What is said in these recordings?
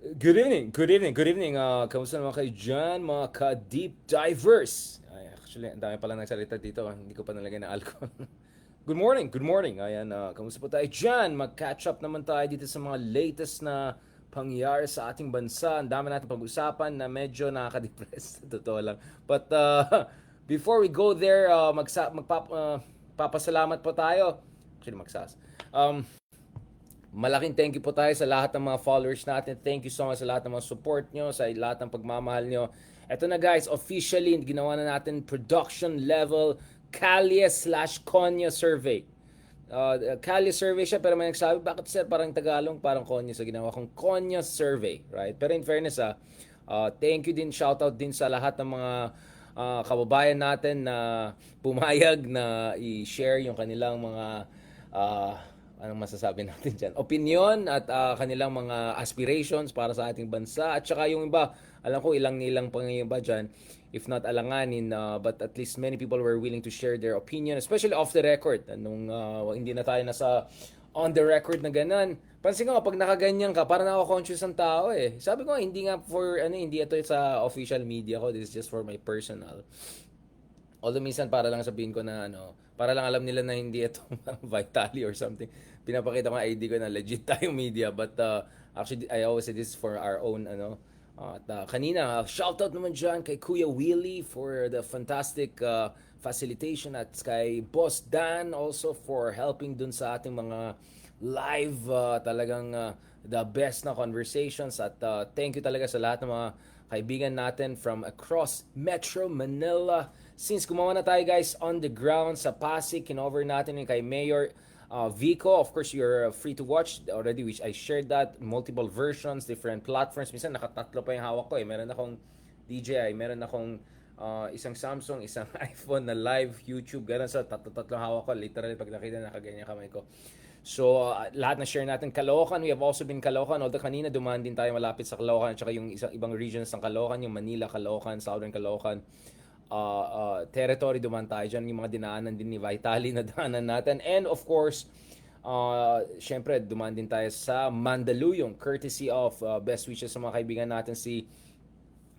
Good evening. Kamusta naman kayo dyan, mga ka-deep divers? Ay, actually, ang dami pala nagsalita dito. Hindi ko pa nalagay na alcohol. Good morning. Ayan, kamusta po tayo dyan? Mag-catch up naman tayo dito sa mga latest na pangyayari sa ating bansa. Ang dami natin pag-usapan na medyo nakaka-depress. Totoo lang. But before we go there, papasalamat po tayo. Actually, magsas. Um, Malaking thank you po tayo sa lahat ng mga followers natin. Thank you so much sa lahat ng mga support nyo, sa lahat ng pagmamahal nyo. Eto na guys, officially, ginawa na natin production level Kalye/Konya survey. Kalye survey siya, pero may nagsabi, bakit sir parang Tagalog, parang Konya? So ginawa kong Konya survey, right? Pero in fairness, thank you din, shoutout din sa lahat ng mga kababayan natin na pumayag na i-share yung kanilang mga uh, anong masasabi natin dyan? Opinion at kanilang mga aspirations para sa ating bansa. At saka yung iba, alam ko ilang pa ngayon ba dyan, if not alanganin, but at least many people were willing to share their opinion, especially off the record. Nung hindi na tayo nasa on the record na ganun. Pansin ko, pag nakaganyan ka, parang nako-conscious ang tao eh. Sabi ko, hindi nga for, hindi ito sa official media ko, this is just for my personal. Although minsan para lang sabihin ko na para lang alam nila na hindi ito Vitali or something. Pinapakita ko ang ID ko na legit tayong media, but actually I always say this for our own at kanina, shoutout naman dyan kay Kuya Willie for the fantastic facilitation at kay Boss Dan also for helping dun sa ating mga live talagang the best na conversations at thank you talaga sa lahat ng mga kaibigan natin from across Metro Manila. Since gumawa na tayo guys on the ground sa Pasig, kinover natin yung kay Mayor Vico. Of course, you're free to watch already, which I shared that. Multiple versions, different platforms. Minsan nakatatlo pa yung hawak ko eh. Meron akong DJI, meron akong isang Samsung, isang iPhone na live YouTube. Ganun sa tatlo hawak ko. Literally, pag nakita nakaganyan kamay ko. So, lahat na share natin. Caloocan, we have also been Caloocan. Although kanina dumaan din tayo malapit sa Caloocan at saka yung ibang regions ng Caloocan, yung Manila, Caloocan, Southern Caloocan territory duman tayo dyan, yung mga dinaanan din ni Vitali na daanan natin. And of course, syempre, dumaan din tayo sa Mandaluyong, courtesy of best wishes sa mga kaibigan natin si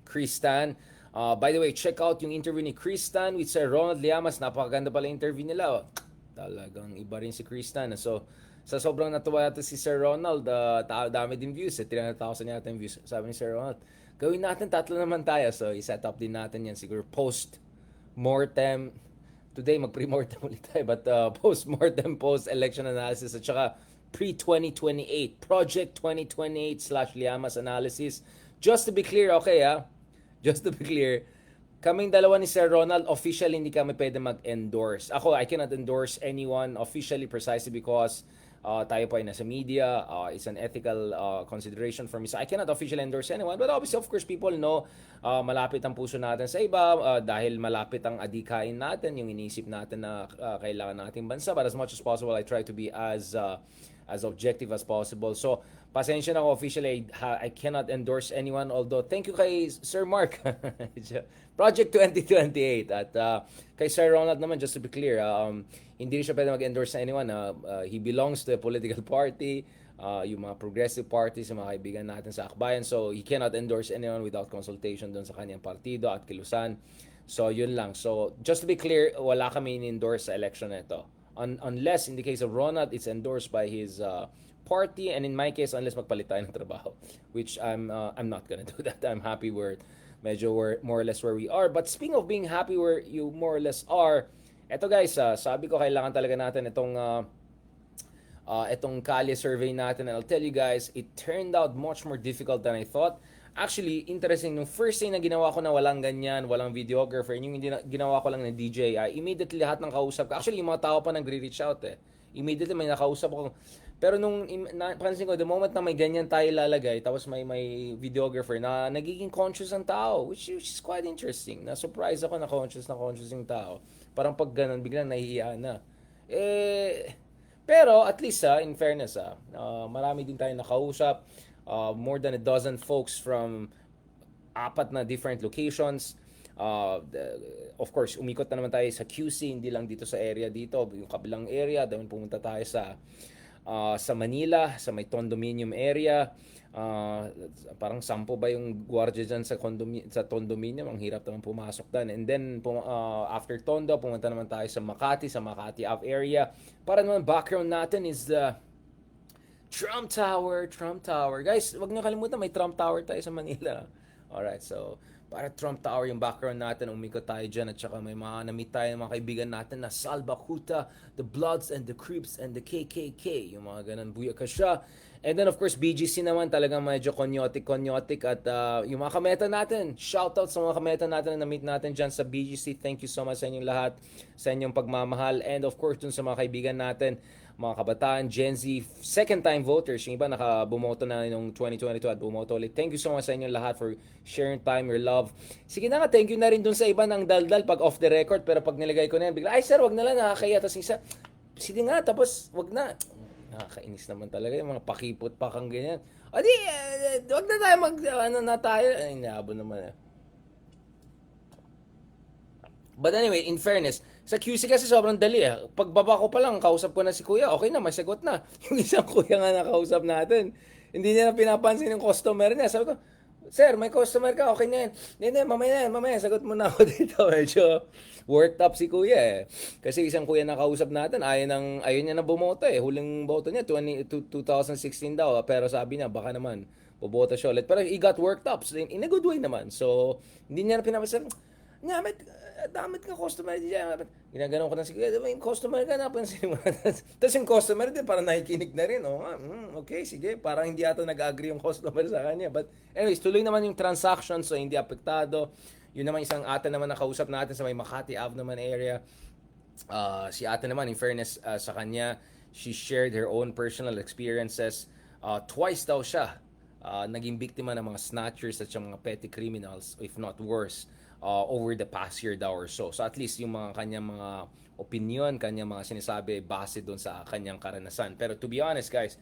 Kristan. By the way, check out yung interview ni Kristan with Sir Ronald Llamas. Napakaganda pala interview nila. Talagang iba rin si Kristan. So, sa sobrang natuwa natin si Sir Ronald, dami din views. 300,000 yata yung views. Sabi ni Sir Ronald, gawin natin tatlo naman tayo. So, i-set up din natin yan. Siguro post-mortem. Today, mag-pre-mortem ulit tayo. But post-mortem, post-election analysis. At saka pre-2028. Project 2028/Llamas analysis. Just to be clear, okay just to be clear, kaming dalawa ni Sir Ronald, officially hindi kami pwede mag-endorse. Ako, I cannot endorse anyone officially precisely because tayo po ay nasa media. It's an ethical consideration for me. So I cannot officially endorse anyone. But obviously, of course, people know malapit ang puso natin sa iba dahil malapit ang adikain natin, yung iniisip natin na kailangan nating bansa. But as much as possible, I try to be as objective as possible. So, pasensya na ako officially, I cannot endorse anyone. Although, thank you kay Sir Mark. Project 2028. At kay Sir Ronald naman, just to be clear, hindi rin siya pwede mag-endorse sa anyone. He belongs to a political party, yung mga progressive parties, yung mga kaibigan natin sa akbayan. So, he cannot endorse anyone without consultation doon sa kanyang partido at kilusan. So, yun lang. So, just to be clear, wala kami in-endorse sa election na ito. Unless, in the case of Ronald, it's endorsed by his party. And in my case, unless magpalit tayo ng trabaho. Which I'm not gonna do that. I'm happy where we're more or less where we are. But speaking of being happy where you more or less are, eto guys, sabi ko kailangan talaga natin itong Kalye survey natin. And I'll tell you guys, it turned out much more difficult than I thought. Actually, interesting, nung first thing na ginawa ko na walang ganyan, walang videographer, yung ginawa ko lang na DJ, immediately lahat ng kausap ko, actually yung mga tao pa nagre-reach out eh. Immediately may nakausap ako. Pero nung pansin ko, the moment na may ganyan tayo lalagay, tapos may videographer na nagiging conscious ang tao, which is quite interesting. Na-surprise ako na conscious yung tao. Parang pag ganun, biglang nahihiya na. Pero at least in fairness, marami din tayo nakausap. More than a dozen folks from apat na different locations. Of course, umikot na naman tayo sa QC, hindi lang dito sa area dito, yung kabilang area, dahil pumunta tayo sa sa Manila, sa may condominium area. Uh, Parang 10 ba yung gwardiya dyan sa condominium. Ang hirap naman pumasok doon. And then, after Tondo, pumunta naman tayo sa Makati Ave area. Para naman background natin is the Trump Tower, Trump Tower. Guys, wag niyo kalimutan may Trump Tower tayo sa Manila. Alright, so para Trump Tower yung background natin, umikot tayo dyan at saka may mga na-meet tayo ng mga kaibigan natin na Salva Kuta, the Bloods and the Crips and the KKK, yung mga ganun, buyaka siya. And then of course BGC naman talagang medyo konyotik at yung mga kameta natin, shoutout sa mga kameta natin na na-meet natin dyan sa BGC. Thank you so much sa inyong lahat, sa inyong pagmamahal, and of course dun sa mga kaibigan natin, mga kabataan, Gen Z, second time voters, yung iba nakabumoto na noong 2022 at bumoto ulit. Thank you so much sa inyo lahat for sharing time, your love. Sige na nga, thank you na rin dun sa iba ng daldal pag off the record, pero pag nilagay ko na yan, bigla, ay sir, wag na lang, nakakaya. Tapos isa, sige nga, tapos wag na. Nakakainis naman talaga yung mga pakipot pa kang ganyan. O di, wag na tayo ano na tayo. Ay, naabo naman eh. But anyway, in fairness, sa QC kasi sobrang dali eh. Pagbaba ko pa lang, kausap ko na si kuya, okay na, may sagot na. Yung isang kuya nga nakausap natin, hindi niya na pinapansin yung customer niya. Sabi ko, sir, may customer ka, okay na yan. Hindi, mamaya, sagot mo na ako dito. Medyo worked up si kuya eh. Kasi isang kuya nakausap natin, ayaw niya na bumoto eh. Huling boto niya, 2016 daw. Pero sabi niya, baka naman, boboto siya ulit. Pero he got worked up, so in a good way naman. So, hindi niya na pinapansin, damit ka customer diyan. Ginaganon ko na si kuya, yung customer ka, napansin mo. Tapos yung customer din, parang nakikinig na rin. Oh, okay, sige. Parang hindi ata nag-agree yung customer sa kanya. But anyways, tuloy naman yung transaction, so hindi apektado. Yun naman isang ate naman nakausap natin sa may Makati Ave naman area. Si ate naman, in fairness sa kanya, she shared her own personal experiences. Twice daw siya naging biktima ng mga snatchers at yung mga petty criminals, if not worse, over the past year daw or so. So at least yung mga kanyang mga opinion, kanyang mga sinasabi base doon sa kanyang karanasan. Pero to be honest guys,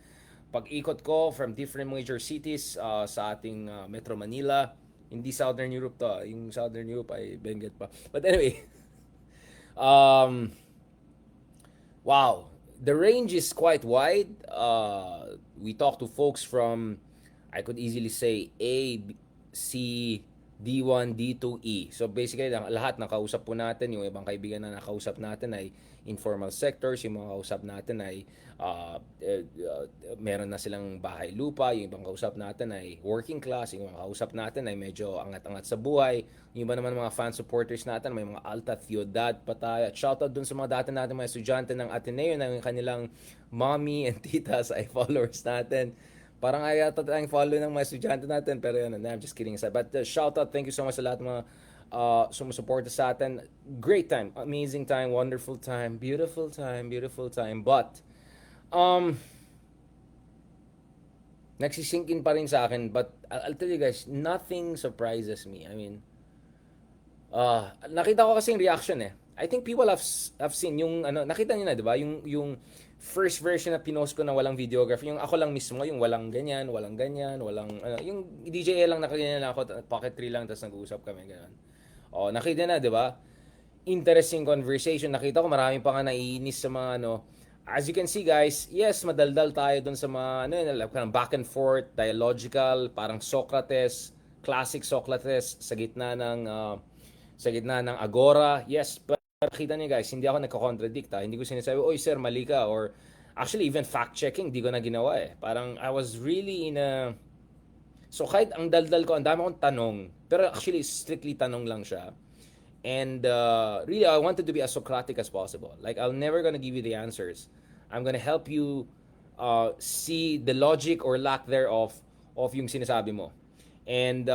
pag ikot ko from different major cities sa ating Metro Manila, hindi Southern Europe to. Yung Southern Europe ay Benguet pa. But anyway, um, wow, the range is quite wide. We talk to folks from, I could easily say, A, C, D1, D2, E. So basically, lahat nakausap po natin. Yung ibang kaibigan na nakausap natin ay informal sectors. Yung mga kausap natin ay meron na silang bahay lupa. Yung ibang kausap natin ay working class. Yung mga kausap natin ay medyo angat-angat sa buhay. Yung iba naman mga fan supporters natin, may mga alta theodad pa tayo. At shoutout dun sa mga dati natin mga estudyante ng Ateneo na yung kanilang mommy and titas ay followers natin. Parang ayaw tayong follow ng mga estudyante natin, pero yun, I'm just kidding aside. But shout out, thank you so much sa lahat ng mga sumusuporta sa atin. Great time, amazing time, wonderful time, beautiful time, beautiful time. But, nagsisink in pa rin sa akin, but I'll tell you guys, nothing surprises me. I mean, nakita ko kasi yung reaction eh. I think people have seen yung ano, nakita niyo na 'di ba? Yung first version na pinost ko na walang videographer, yung ako lang mismo, yung walang ganyan, walang ano, yung DJI lang nakaganyan lang ako, pocket tree lang tapos nag-uusap kami ganun. Oh, nakita na 'di ba? Interesting conversation. Nakita ko marami pa nga naiinis sa mga ano. As you can see guys, yes, madaldal tayo dun sa mga ano, like, back and forth, dialogical, parang Socrates, classic Socrates sa gitna ng agora. Yes, pero kita niyo guys, hindi ako nagko-contradict ha. Hindi ko sinasabi, oy sir, mali ka. Or actually, even fact-checking, di ko na ginawa eh. Parang I was really in a... So kahit ang daldal ko, ang dami akong tanong. Pero actually, strictly tanong lang siya. And really, I wanted to be as Socratic as possible. Like, I'm never gonna give you the answers. I'm gonna help you see the logic or lack thereof of yung sinasabi mo. And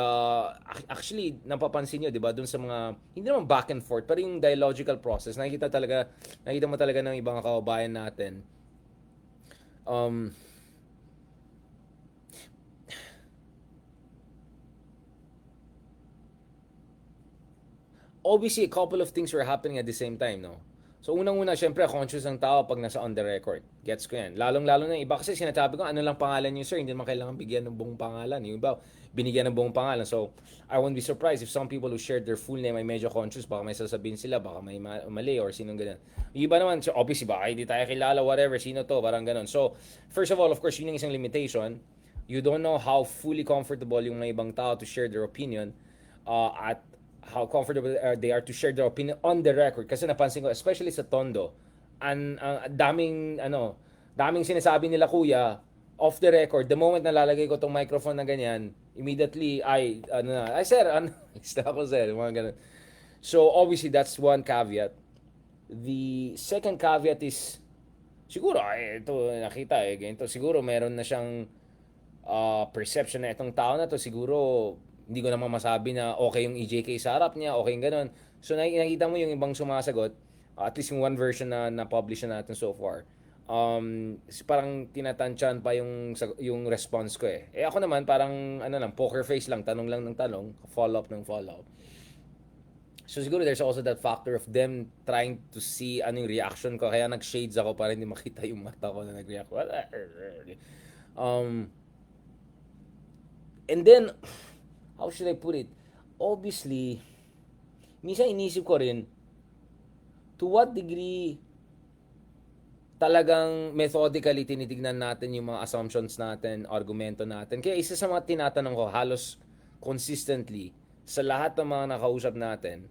actually, napapansin nyo, di ba, dun sa mga, hindi naman back and forth, pero yung dialogical process, nakikita mo talaga ng ibang kababayan natin. Obviously, a couple of things were happening at the same time, no? So unang-una, syempre, conscious ang tao pag nasa on the record. Gets ko yan. Lalong-lalo na yung iba kasi sinasabi ko, ano lang pangalan niyo, sir? Hindi naman kailangan bigyan ng buong pangalan. Yung iba, binigyan ng buong pangalan. So, I won't be surprised if some people who shared their full name ay medyo conscious. Baka may sasabihin sila, baka may mali or sinong ganyan. Yung iba naman, so obviously, baka hindi tayo kilala, whatever, sino to, parang ganun. So, first of all, of course, yun yung isang limitation. You don't know how fully comfortable yung mga ibang tao to share their opinion at how comfortable they are to share their opinion on the record. Kasi napansin ko, especially sa Tondo, daming sinasabi nila kuya, off the record, the moment nalalagay ko tong microphone na ganyan, immediately, ay sir,ista ako sir, mga ganun. So, obviously, that's one caveat. The second caveat is, siguro, ito nakita ganito, siguro meron na siyang perception na itong tao na to, siguro hindi ko naman masabi na okay yung EJK sa harap niya, okay yung ganun. So nakikita mo yung ibang sumasagot, at least yung one version na na-publish na natin so far. Parang tinatansyan pa yung response ko eh. Eh ako naman parang poker face lang, tanong lang ng tanong, follow up ng follow up. So siguro there's also that factor of them trying to see ano yung reaction ko, kaya nag-shades ako para hindi makita yung mata ko na nag-react. And then, how should I put it? Obviously, minsan inisip ko rin, to what degree talagang methodically tinitignan natin yung mga assumptions natin, argumento natin. Kaya isa sa mga tinatanong ko, halos consistently, sa lahat ng mga nakausap natin,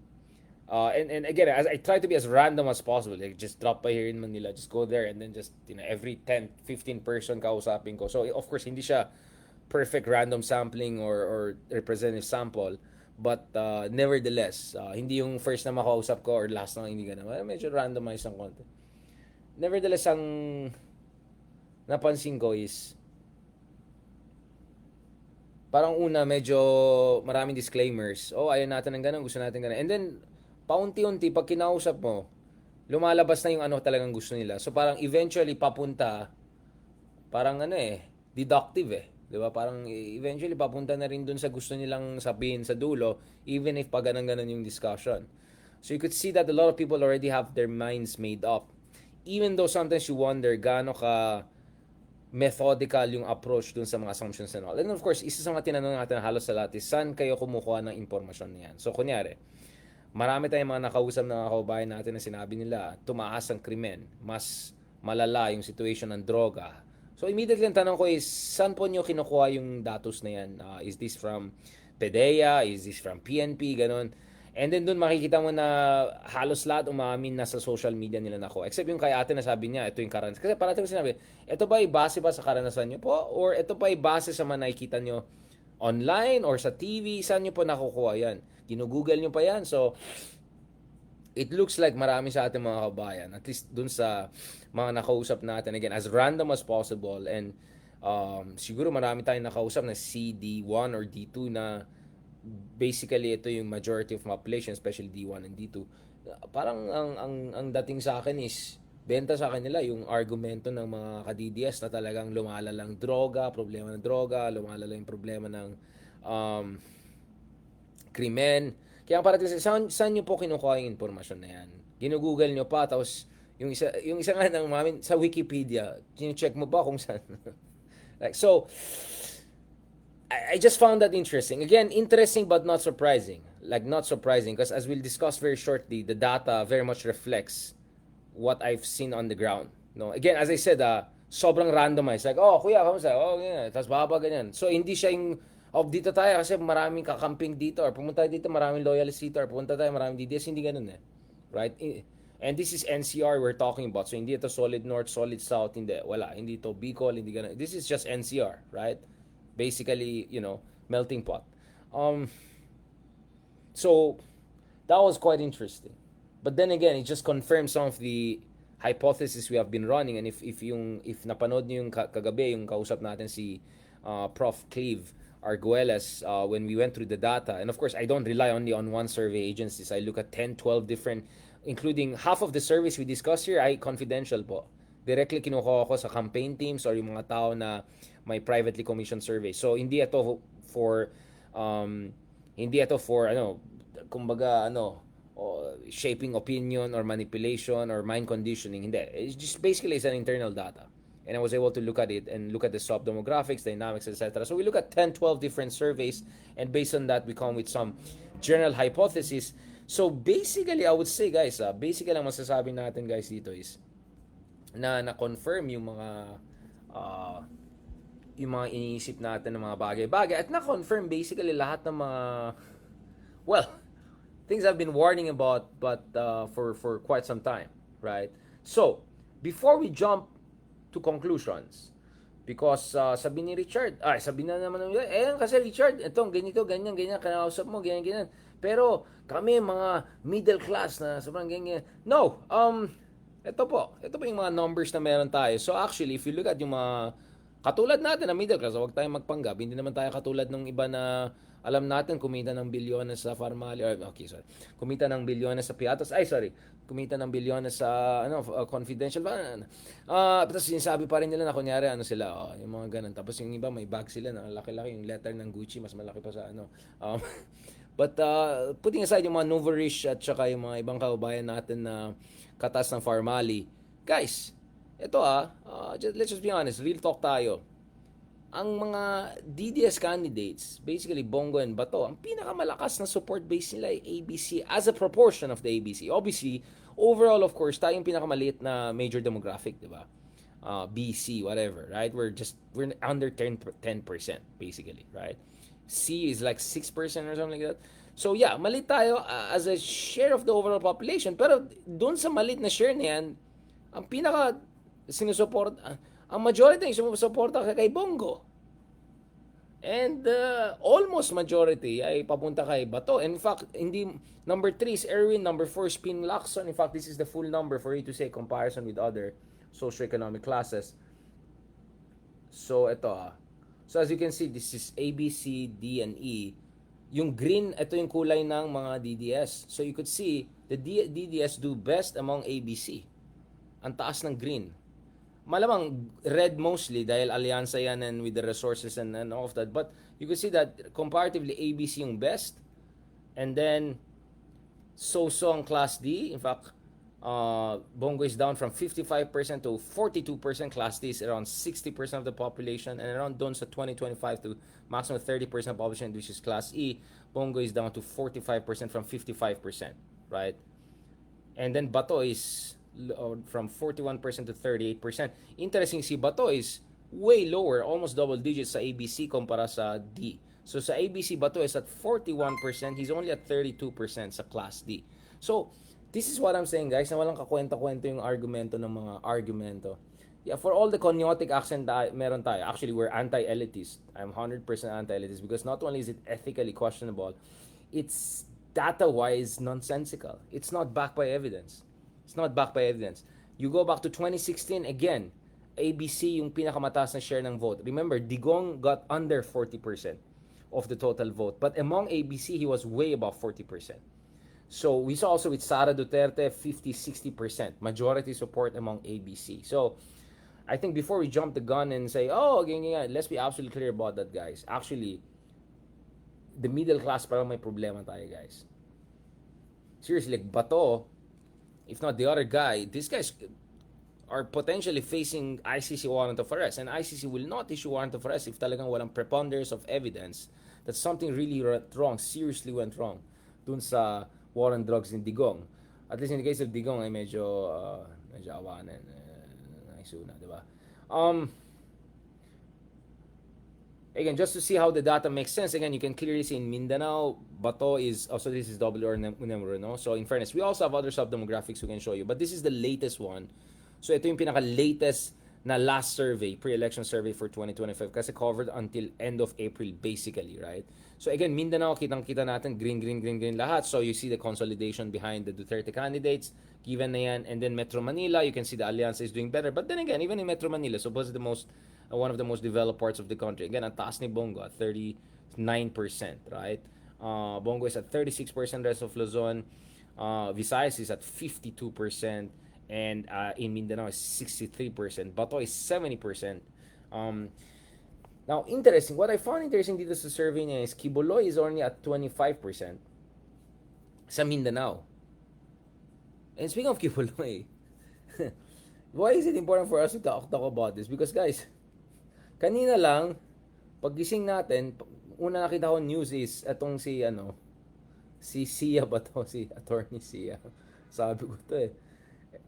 and again, as I try to be as random as possible, like just drop by here in Manila, just go there, and then just, every 10, 15 person kausapin ko. So, of course, hindi siya perfect random sampling or representative sample, but nevertheless, hindi yung first na makausap ko or last na hindi ka naman, medyo randomized ang konti. Nevertheless, ang napansin ko is parang una medyo maraming disclaimers. Oh, ayaw natin ng ganun, gusto natin ganun. And then paunti-unti pag kinausap mo, lumalabas na yung ano talagang gusto nila. So parang eventually papunta parang deductive eh. 'Di ba? Parang eventually papunta na rin dun sa gusto nilang sabihin sa dulo, even if pag ganun yung discussion. So you could see that a lot of people already have their minds made up. Even though sometimes you wonder gaano ka methodical yung approach dun sa mga assumptions and all. And of course, isa sa mga tinanong natin halos sa lahat is, saan kayo kumukuha ng impormasyon na yan? So kunyari, marami tayong mga nakausap na kababayan natin na sinabi nila, tumaas ang krimen, mas malala yung situation ng droga. So immediately ang tanong ko is, saan po nyo kinukuha yung datos na yan? Is this from PDEA? Is this from PNP? Ganon. And then dun makikita mo na halos lahat umamin na sa social media nila nako. Except yung kay ate na sabi niya, ito yung karanasan. Kasi parating ko sinabi, ito ba ay base ba sa karanasan nyo po? Or ito pa ay base sa mga nakikita nyo online or sa TV? Saan nyo po nakukuha yan? Ginugoogle nyo pa yan? So, it looks like marami sa ating mga kabayan, at least dun sa mga nakausap natin, again, as random as possible, and siguro marami tayong nakausap na CD1 or D2 na basically ito yung majority of population, especially D1 and D2. Parang ang dating sa akin is benta sa kanila yung argumento ng mga ka-DDS na talagang lumalalang droga, problema ng droga, lumalala yung problema ng krimen. Kaya parating saan nyo po kinukuha yung informasyon na yan? Ginugoogle nyo pa, tapos yung isa nga ng mamin sa Wikipedia, check mo ba kung saan? Like, so, I just found that interesting. Again, interesting but not surprising. Like, not surprising because as we'll discuss very shortly, the data very much reflects what I've seen on the ground. No, again, as I said, sobrang randomized. Like, oh, kuya, kamusta? Oh, ganyan. Tapos baba, ganyan. So, hindi siya yung, dito tayo kasi maraming kakamping dito, or pumunta dito, maraming loyalists dito, or pumunta tayo, maraming DDS. Hindi ganun eh. Right? And this is NCR we're talking about. So, hindi ito solid north, solid south. Hindi. Wala. Hindi ito Bicol, hindi ganun. This is just NCR. Right? Basically, melting pot. So, that was quite interesting. But then again, it just confirmed some of the hypotheses we have been running. And if napanood niyo yung kagabi, yung kausap natin si Prof. Cleve Arguelles, when we went through the data, and of course, I don't rely only on one survey agencies. I look at 10, 12 different, including half of the surveys we discussed here ay confidential po. Directly kinukuha ko sa campaign teams or yung mga tao na may privately commissioned survey. So, hindi ito for kumbaga, shaping opinion or manipulation or mind conditioning. Hindi. It's just basically it's an internal data. And I was able to look at it and look at the sub demographics, dynamics, etc. So we look at 10, 12 different surveys, and based on that, we come with some general hypothesis. So basically, I would say, guys, basically ang masasabi natin, guys, dito is na-confirm uh, yung mga iniisip natin ng mga bagay-bagay at na-confirm basically lahat ng mga, well, things I've been warning about but for quite some time, right? So, before we jump to conclusions, because sabi ni Richard, sabi na naman ng kasi Richard, itong ganito, ganyan, ganyan, kanausap mo, ganyan, ganyan. Pero kami mga middle class na sobrang ganyan. No, ito po yung mga numbers na meron tayo. So actually, if you look at yung mga katulad natin na middle class, huwag tayong magpanggap. Hindi naman tayo katulad ng iba na alam natin kumita ng bilyones sa Farmali, kumita ng bilyones sa Piatos, kumita ng bilyones sa confidential tapos sinasabi pa rin nila na kunyari sila, yung mga ganun. Tapos yung iba may bag sila na laki-laki, yung letter ng Gucci mas malaki pa sa but putting aside yung mga Novarish at saka yung mga ibang kababayan natin na katas ng Farmali, guys, ito let's just be honest, real talk tayo. Ang mga DDS candidates, basically Bongo and Bato, ang pinakamalakas na support base nila ay ABC as a proportion of the ABC. Obviously, overall of course, tayong pinakamaliit na major demographic, di ba? BC, whatever, right? We're under 10% basically, right? C is like 6% or something like that. So yeah, malit tayo as a share of the overall population. Pero doon sa malit na share na yan, ang pinaka sinusuport, ang majority ng sumusuporta kay Bongo. And almost majority ay papunta kay Bato. In fact, number 3 is Erwin, number 4 is Pin Lacson. In fact, this is the full number for you to say comparison with other socioeconomic classes. So ito So as you can see, this is A, B, C, D, and E. Yung green, ito yung kulay ng mga DDS. So you could see, the DDS do best among ABC. Ang taas ng green. Malamang red mostly dahil alyansa yan and with the resources and all of that. But you could see that comparatively ABC yung best. And then so ang Class D. In fact, Bongo is down from 55% to 42%. Class D is around 60% of the population. And around doon sa 2025 to maximum 30% population, which is Class E, Bongo is down to 45% from 55%. Right? And then Bato is from 41% to 38%. Interesting, si Bato is way lower, almost double digits sa ABC kumpara sa D. So sa ABC, Bato is at 41%. He's only at 32% sa Class D. So, this is what I'm saying, guys, na walang kakwenta-kwento yung argumento ng mga argumento. Yeah, for all the coniotic accent meron tayo, actually, we're anti-elitist. I'm 100% anti-elitist because not only is it ethically questionable, it's data-wise nonsensical. It's not backed by evidence. It's not backed by evidence. You go back to 2016, again, ABC yung pinakamataas na share ng vote. Remember, Digong got under 40% of the total vote. But among ABC, he was way above 40%. So we saw also with Sara Duterte, 50-60% majority support among ABC. So I think before we jump the gun and say, let's be absolutely clear about that, guys. Actually, the middle class parang may problema tayo, guys. Seriously, like Bato, if not the other guy, these guys are potentially facing ICC warrant of arrest. And ICC will not issue warrant of arrest if talagang walang preponderance of evidence that something really wrong, seriously went wrong dun sa war on drugs ni Digong. At least in the case of Digong ay medyo awanan. Naisuna, di ba? Again, just to see how the data makes sense, again, you can clearly see in Mindanao, Bato is, also this is double or number, no? So in fairness, we also have other sub-demographics we can show you, but this is the latest one. So ito yung pinaka-latest na last survey, pre-election survey for 2025 kasi covered until end of April basically, right? So again, Mindanao, kitang-kita natin, green lahat. So you see the consolidation behind the Duterte candidates, given na yan. And then Metro Manila, you can see the Alliance is doing better. But then again, even in Metro Manila, supposedly one of the most developed parts of the country. Again, ang taas ni Bongo at 39%, right? Bongo is at 36%, rest of Luzon. Visayas is at 52%. And in Mindanao is 63%. Bato is 70%. Now, interesting. What I found interesting dito sa survey niya is Kibuloy is only at 25% sa Mindanao. And speaking of Kibuloy, why is it important for us to talk about this? Because guys, kanina lang, paggising natin, una nakita ko news is etong si si Sia ba to? Si Attorney Sia. Sabi ko to eh.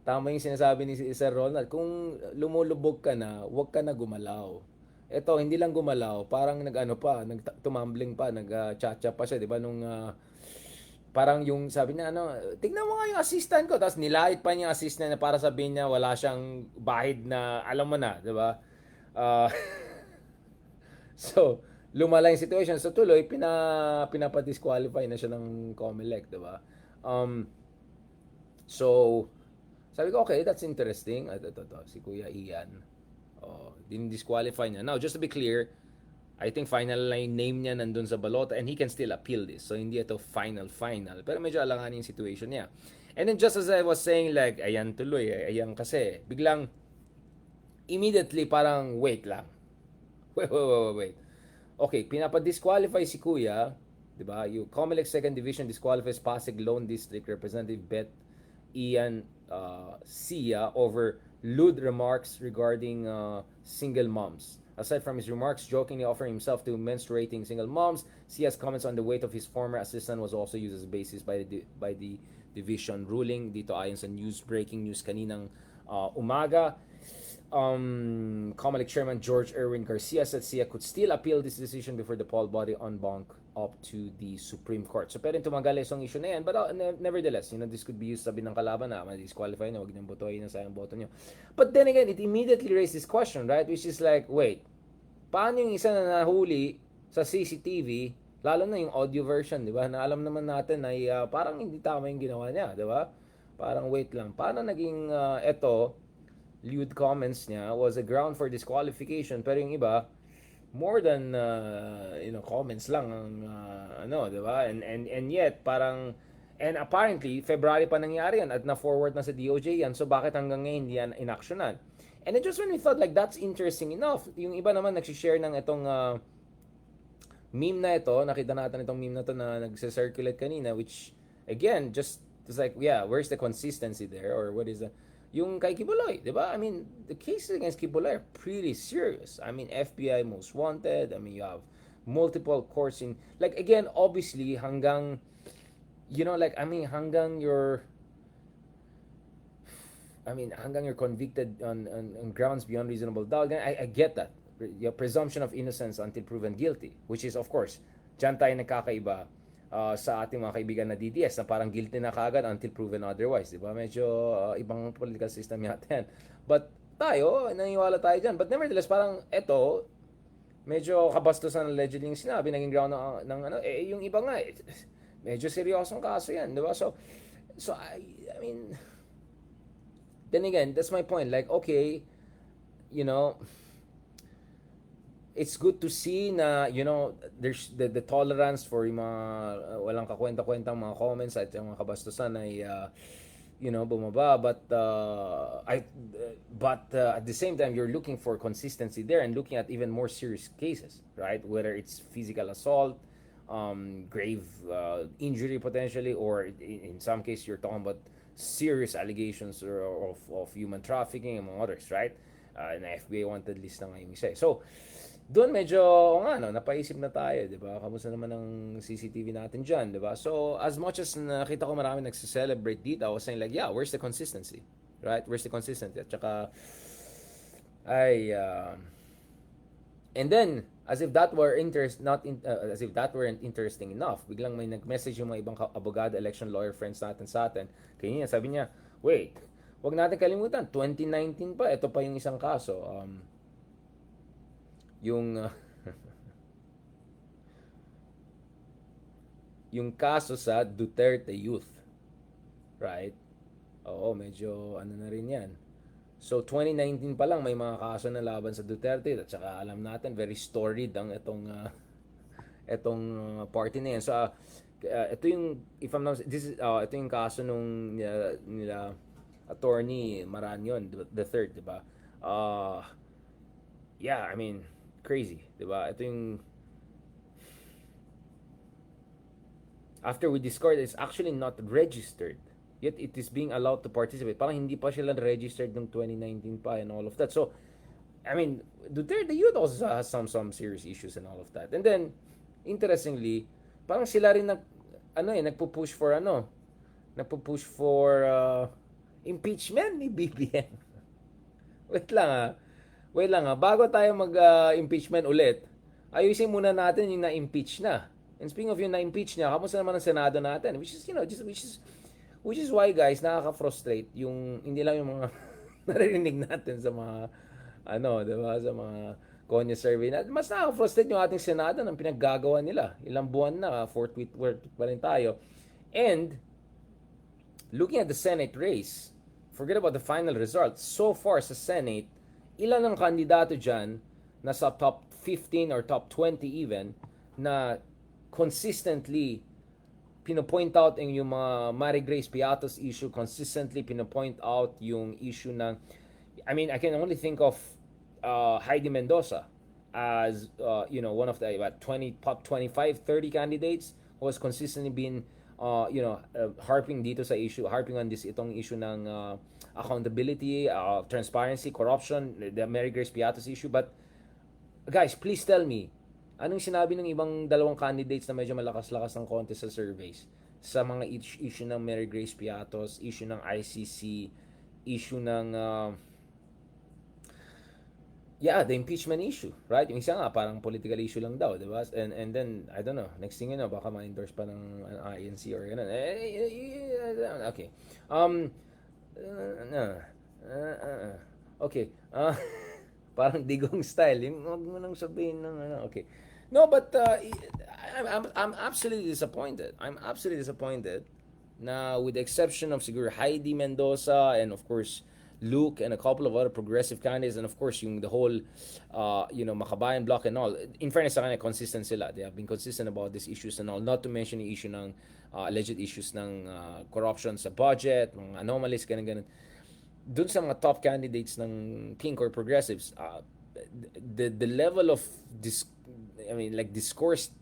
Tama yung sinasabi ni Sir Ronald. Kung lumulubog ka na, huwag ka na gumalaw. Ito, hindi lang gumalaw, parang nag-ano pa, tumambling pa, nag-cha-cha pa siya, di ba? Nung parang yung sabi niya, tignan mo nga yung assistant ko. Tapos nilait pa niya yung assistant na para sabihin niya wala siyang bahid na, alam mo na, di ba? Uh, so, lumala yung situation. So, tuloy, pinapa-disqualify na siya ng COMELEC, di ba? Um, so, sabi ko, okay, that's interesting. Ito, si Kuya Ian. Oh, din-disqualify niya. Now, just to be clear, I think final line name niya nandun sa balota and he can still appeal this. So, hindi ito final. Pero medyo alanganin yung situation niya. And then just as I was saying, like, ayan tuloy, ayan kasi, biglang, immediately parang, wait lang. Wait. Okay, pinapa-disqualify si Kuya, di ba? Yung COMELEC Second Division disqualifies Pasig Lone District Representative Bet Ian Sia over lewd remarks regarding single moms. Aside from his remarks jokingly offering himself to menstruating single moms, Sia's comments on the weight of his former assistant was also used as a basis by the division ruling. Dito ayon sa breaking news kaninang umaga. COMELEC Chairman George Erwin Garcia said Sia could still appeal this decision before the Paul body en banc up to the Supreme Court. So pwedeng tumagal yung issue na yan, but nevertheless, this could be used, sabi ng kalaban na ma-disqualify na, huwag niyang botohin na sayang boto niyo. But then again, it immediately raised this question, right? Which is like, wait, paano yung isa na nahuli sa CCTV, lalo na yung audio version, di ba? Na alam naman natin na parang hindi tama yung ginawa niya, di ba? Parang wait lang, paano naging lewd comments niya was a ground for disqualification, pero yung iba more than comments lang ang di ba? And yet parang and apparently February pa nangyari yan at na-forward na sa DOJ yan, so bakit hanggang ngayon hindi yan inaksyonan? And then just when we thought like that's interesting enough, yung iba naman nagsi-share ng itong meme na ito, nakita natin itong meme na to na nagse-circulate kanina, which again just it's like, yeah, where's the consistency there, or what is the yung kay Kibuloy, di ba? I mean, the cases against Kibuloy are pretty serious. I mean, FBI most wanted. I mean, you have multiple courts in, like, again, obviously, hanggang, hanggang you're convicted on grounds beyond reasonable doubt. I get that. Your presumption of innocence until proven guilty, which is, of course, dyan tayo nagkakaiba sa ating mga kaibigan na DDS na parang guilty na kaagad until proven otherwise, di ba? Medyo ibang political system yata yan. But tayo, naniniwala tayo dyan. But nevertheless, parang eto, medyo kabastusan allegedly yung sinabi, naging ground ng yung iba nga, medyo seryosong kaso yan, di ba? So I mean, then again, that's my point. Like, okay, it's good to see na there's the tolerance for yung mga walang kakwenta-kwentang mga comments at yung mga kabastusan ay bumaba, but at the same time you're looking for consistency there and looking at even more serious cases, right? Whether it's physical assault, grave injury potentially, or in some cases you're talking about serious allegations of human trafficking among others, right? Na FBI wanted list na nga yung isa. So doon medyo napaisip na tayo, 'di ba? Kamusta naman ang CCTV natin diyan, 'di ba? So as much as nakita ko marami nagse-celebrate dito, I was saying like, yeah, where's the consistency? Right? Where's the consistency? At saka and then as if that weren't interesting enough, biglang may nag-message yung mga ibang abogado, election lawyer friends natin sa atin. Kaya sabi niya, wait, wag natin kalimutan, 2019 pa, ito pa yung isang kaso. Yung yung kaso sa Duterte Youth, right? Oo, medyo na rin yan. So 2019 pa lang may mga kaso na laban sa Duterte, at saka alam natin very storied ang itong party na yan. So ito yung, if I'm not, ito yung kaso nung nila attorney Maranyon the third, di ba? Yeah, I mean, crazy, di ba? Ito yung after we discovered it's actually not registered yet it is being allowed to participate. Parang hindi pa sila registered ng 2019 pa and all of that. So, I mean, Duterte Youth also has some serious issues and all of that. And then, interestingly, parang sila rin nagpo-push for nagpo-push for impeachment ni BBM. Wait lang ah. Wait lang ah. Bago tayo mag-impeachment ulit, ayusin muna natin yung na-impeach na. And speaking of yung na-impeach niya, kamusta naman ang Senado natin? Which is why guys, nakaka-frustrate yung hindi lang yung mga naririnig natin sa mga 'di ba, sa mga Konya survey na mas nakaka-frustrate yung ating Senado ng pinaggagawa nila. Ilang buwan na, fourth week pa rin tayo. And looking at the Senate race, forget about the final result. So far sa Senate, ilan ang kandidato dyan na sa top 15 or top 20 even na consistently pinopoint out yung mga Mary Grace Piatos issue, consistently pinopoint out yung issue ng, I mean, I can only think of Heidi Mendoza as one of the 20 top 25 30 candidates who has consistently been harping dito sa issue, harping on itong issue ng accountability, transparency, corruption, the Mary Grace Piatos issue. But guys, please tell me, anong sinabi ng ibang dalawang candidates na medyo malakas-lakas ng konti sa surveys sa mga issue ng Mary Grace Piatos, issue ng ICC, issue ng the impeachment issue, right? Yung isa nga parang political issue lang daw, 'di ba? And then I don't know, next thing you know, baka ma-endorse pa ng INC or ganun. Okay. Okay. Parang digong style. Yung wag mo nang sabihin ng okay. No, but I'm absolutely disappointed. I'm absolutely disappointed na with the exception of siguro Heidi Mendoza and of course Luke and a couple of other progressive candidates and of course yung the whole Makabayan bloc and all. In fairness sa kanila, consistent sila. They have been consistent about these issues and all. Not to mention yung issue ng alleged issues ng corruption sa budget, mga anomalies, ganun. Dun sa mga top candidates ng pink or progressives, the level of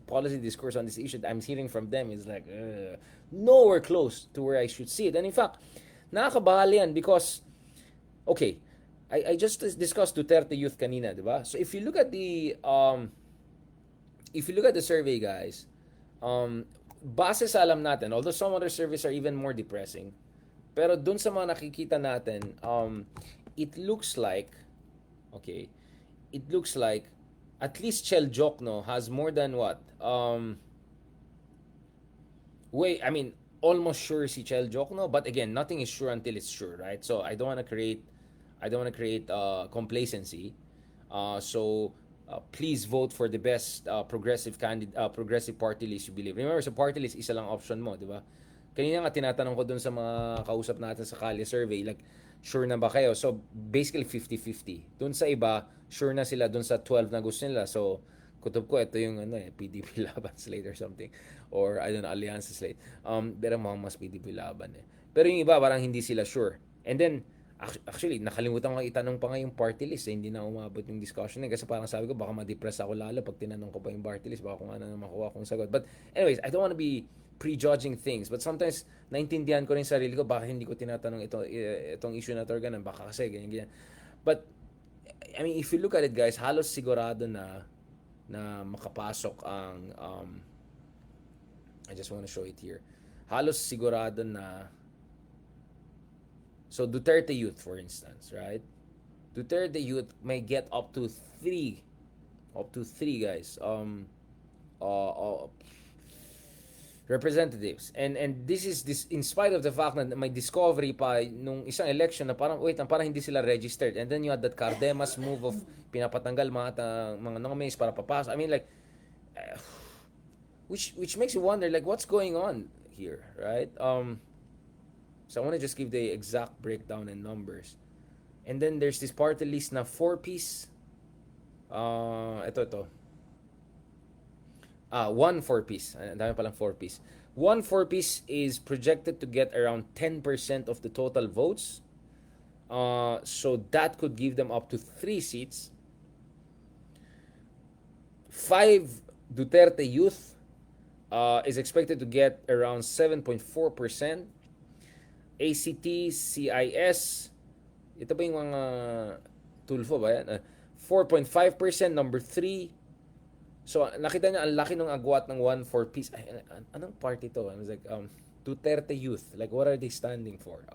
policy discourse on this issue that I'm hearing from them is like nowhere close to where I should see it. And in fact, nakakabahal yan because okay, I just discussed Duterte Youth kanina, di ba? So if you look at the survey, guys, base sa alam natin, although some other surveys are even more depressing, pero dun sa mga nakikita natin, it looks like at least Chel Jokno has more than what? Almost sure si Chel Jokno, but again, nothing is sure until it's sure, right? So I don't want to create complacency. So please vote for the best progressive party list you believe. Remember, sa party list, isa lang option mo, di ba? Kanina nga tinatanong ko dun sa mga kausap natin sa Kalye survey, like, sure na ba kayo? So basically 50-50. Dun sa iba, sure na sila dun sa 12 na gusto nila. So kutob ko, ito yung PDP Laban slate or something. Or, I don't know, Alliances slate. Pero mas PDP Laban eh. Pero yung iba, parang hindi sila sure. And then, actually, nakalimutan ko itanong pa nga yung party list. Hindi na umabot yung discussion kasi parang sabi ko, baka ma-depress ako lalo pag tinanong ko pa yung party list. Baka kung ano na makuha kong sagot. But anyways, I don't want to be prejudging things. But sometimes, naintindihan ko rin sarili ko, baka hindi ko tinatanong itong issue na to or ganun. Baka kasi, ganyan. But, I mean, if you look at it, guys, halos sigurado na makapasok ang I just want to show it here. Halos sigurado na so Duterte Youth, for instance, right? Duterte Youth may get up to three guys representatives, and this in spite of the fact na may discovery pa nung isang election na parang hindi sila registered, and then you had that Cardenas move of pinapatanggal mga nominees para papasok. I mean, like which makes you wonder, like, what's going on here, right? So I want to just give the exact breakdown and numbers. And then there's this party list na 4-piece. Ito. One 4-piece. Ang dami palang 4-piece. One 4-piece is projected to get around 10% of the total votes. So that could give them up to 3 seats. 5 Duterte Youth is expected to get around 7.4%. ACT, CIS. Ito ba yung mga Tulfo ba yan? 4.5%, number 3. So, nakita niya, ang laki ng agwat ng 1-4 piece. Ay, anong party to? I was like, Duterte Youth. Like, what are they standing for?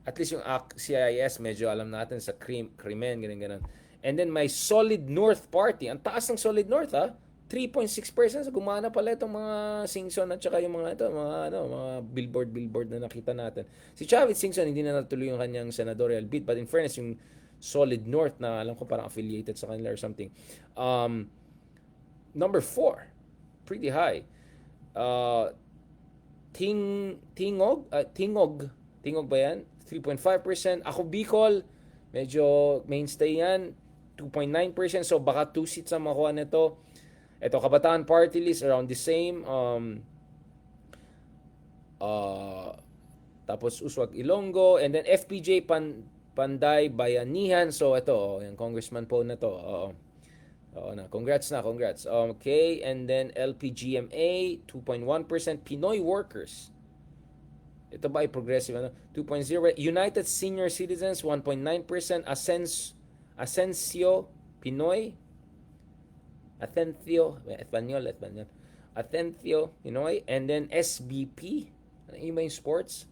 At least yung CIS, medyo alam natin sa Krimen, ganun. And then, my Solid North Party. Ang taas ng Solid North, ha? 3.6%. So, gumana pala itong mga Singson at saka yung mga ito, mga billboard na nakita natin. Si Chavez Singson, hindi na natuloy yung kanyang senatorial bid. But in fairness, yung Solid North na alam ko parang affiliated sa kanila or something. Number 4, pretty high. Tingog ba yan? 3.5%. Ako Bicol, medyo mainstay yan. 2.9%. So baka 2 seats ang makuha nito. Ito, Kabataan Party List, around the same. Tapos Uswag Ilonggo. And then FPJ Panday Bayanihan. So ito, yung congressman po na to. Congrats. Okay, and then LPGMA, 2.1%. Pinoy Workers. Ito ba ay progressive? 2.0. United Senior Citizens, 1.9%. Asensio Pinoy. Espanol. Atencio Pinoy. And then SBP. Ano yung sports?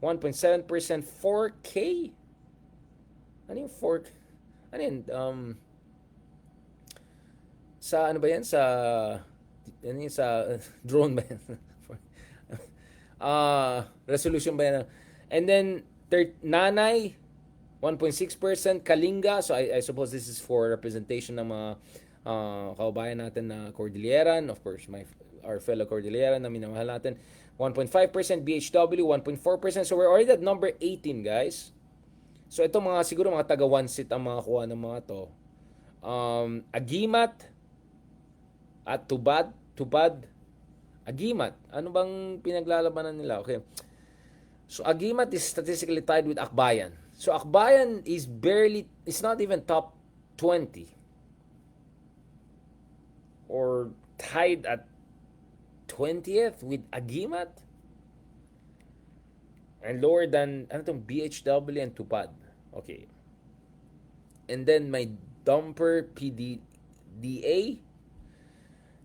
1.7%. 4K. Ano yung 4K? Ano yun? Sa ano ba yan? Sa drone ba yan? Resolution ba yan? And then Nanay 1.6%, Kalinga, so I suppose this is for representation ng mga kaubayan natin na Cordilleran, of course our fellow Cordilleran na minamahal natin. 1.5%, BHW 1.4%. So we're already at number 18, guys. So ito siguro mga taga one seat ang mga kuha ng mga to. Agimat at Tubad. Agimat. Ano bang pinaglalabanan nila? Okay. So Agimat is statistically tied with Akbayan. So Akbayan it's not even top 20. Or tied at 20th with Agimat. And lower than BHW and Tupad. Okay. And then my Dumper PDDA.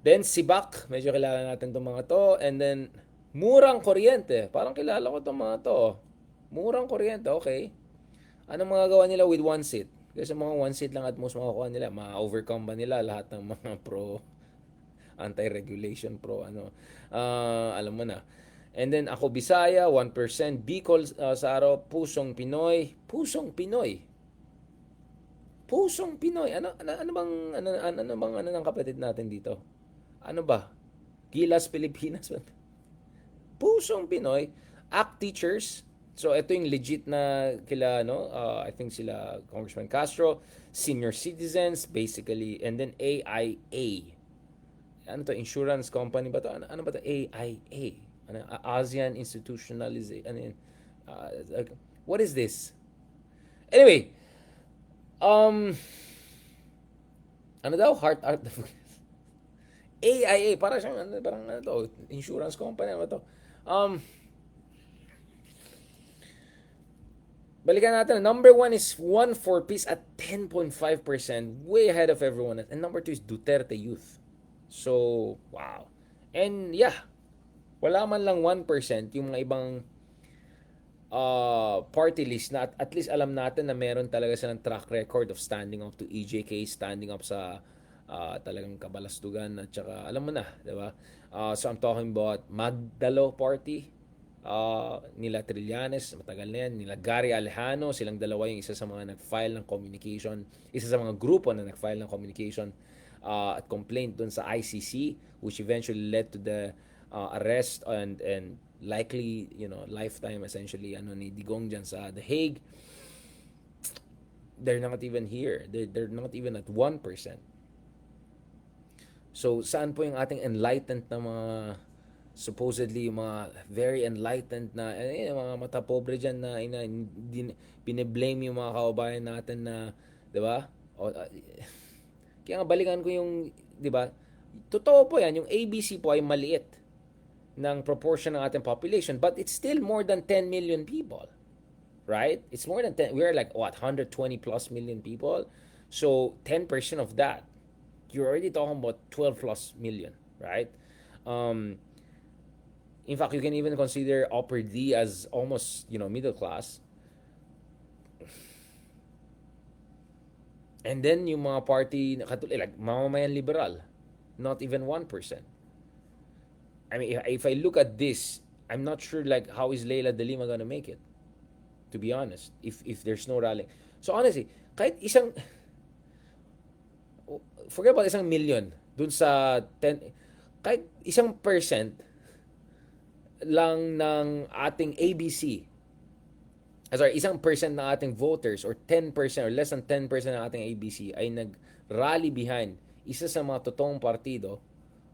Then Sibak, medyo kilala natin itong mga to. And then Murang Kuryente. Parang kilala ko itong mga to. Murang Kuryente, okay. Anong mga gawa nila with one seat? Kasi mga one seat lang at most makakuha nila. Ma-overcome ba nila lahat ng mga anti-regulation, alam mo na. And then ako Bisaya, 1%. Bicol sa araw, Pusong Pinoy. Ano bang ng kapatid natin dito? Ano ba? Gilas Pilipinas. Pusong Pinoy. ACT Teachers. So ito yung legit na I think sila Congressman Castro. Senior Citizens, basically. And then AIA. Ano to? Insurance company ba to? Ano ba to? AIA. ASEAN Institutionalization. What is this? Anyway, ano daw? Heart AIA, parang to, insurance company, ano to? Balikan natin. Number 1 is 1-4 piece at 10.5%, way ahead of everyone. And number 2 is Duterte Youth. So, wow. And yeah, wala man lang 1% yung mga ibang party list na at least alam natin na meron talaga silang track record of standing up to EJK, standing up sa talagang kabalastugan at saka alam mo na, di ba? So I'm talking about Magdalo Party, nila Trillanes, matagal na yan, nila Gary Alejano, silang dalawa yung isa sa mga nag-file ng communication, isa sa mga grupo na nag-file ng communication at complaint dun sa ICC, which eventually led to the arrest and likely, lifetime essentially ni Digong dyan sa The Hague. They're not even here. They're not even at 1%. So, saan po yung ating enlightened na mga supposedly mga very enlightened na mga mata pobre dyan na bine-blame yung mga kaubayan natin na, di ba? Kaya nga balikan ko yung, di ba? Totoo po yan, yung ABC po ay maliit. ng proportion ng ating population, but it's still more than 10 million people, right? It's more than 10. We're like what, 120 plus million people. So 10% of that, you're already talking about 12 plus million, right? Um, in fact, you can even consider upper D as almost, middle class. And then yung mga party like mamamayan liberal, not even 1%. I mean, if I look at this, I'm not sure like how is Leila de Lima gonna make it. To be honest, if there's no rally. So honestly, kahit forget about 1 million dun sa 10, kahit 1% lang ng ating ABC, sorry, 1% ng ating voters or 10% or less than 10% ng ating ABC ay nag-rally behind isa sa mga totoong partido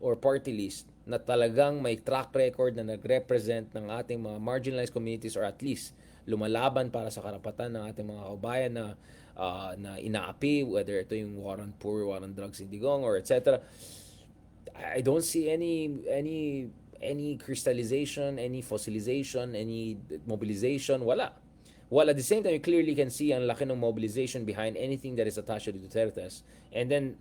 or party list na talagang may track record na nag-represent ng ating mga marginalized communities or at least lumalaban para sa karapatan ng ating mga kabayan na inaapi, whether ito yung war on poor, war on drugs in Digong, or etc. I don't see any crystallization, any fossilization, any mobilization, wala. While at the same time, you clearly can see ang laki ng mobilization behind anything that is attached to Duterte's. And then,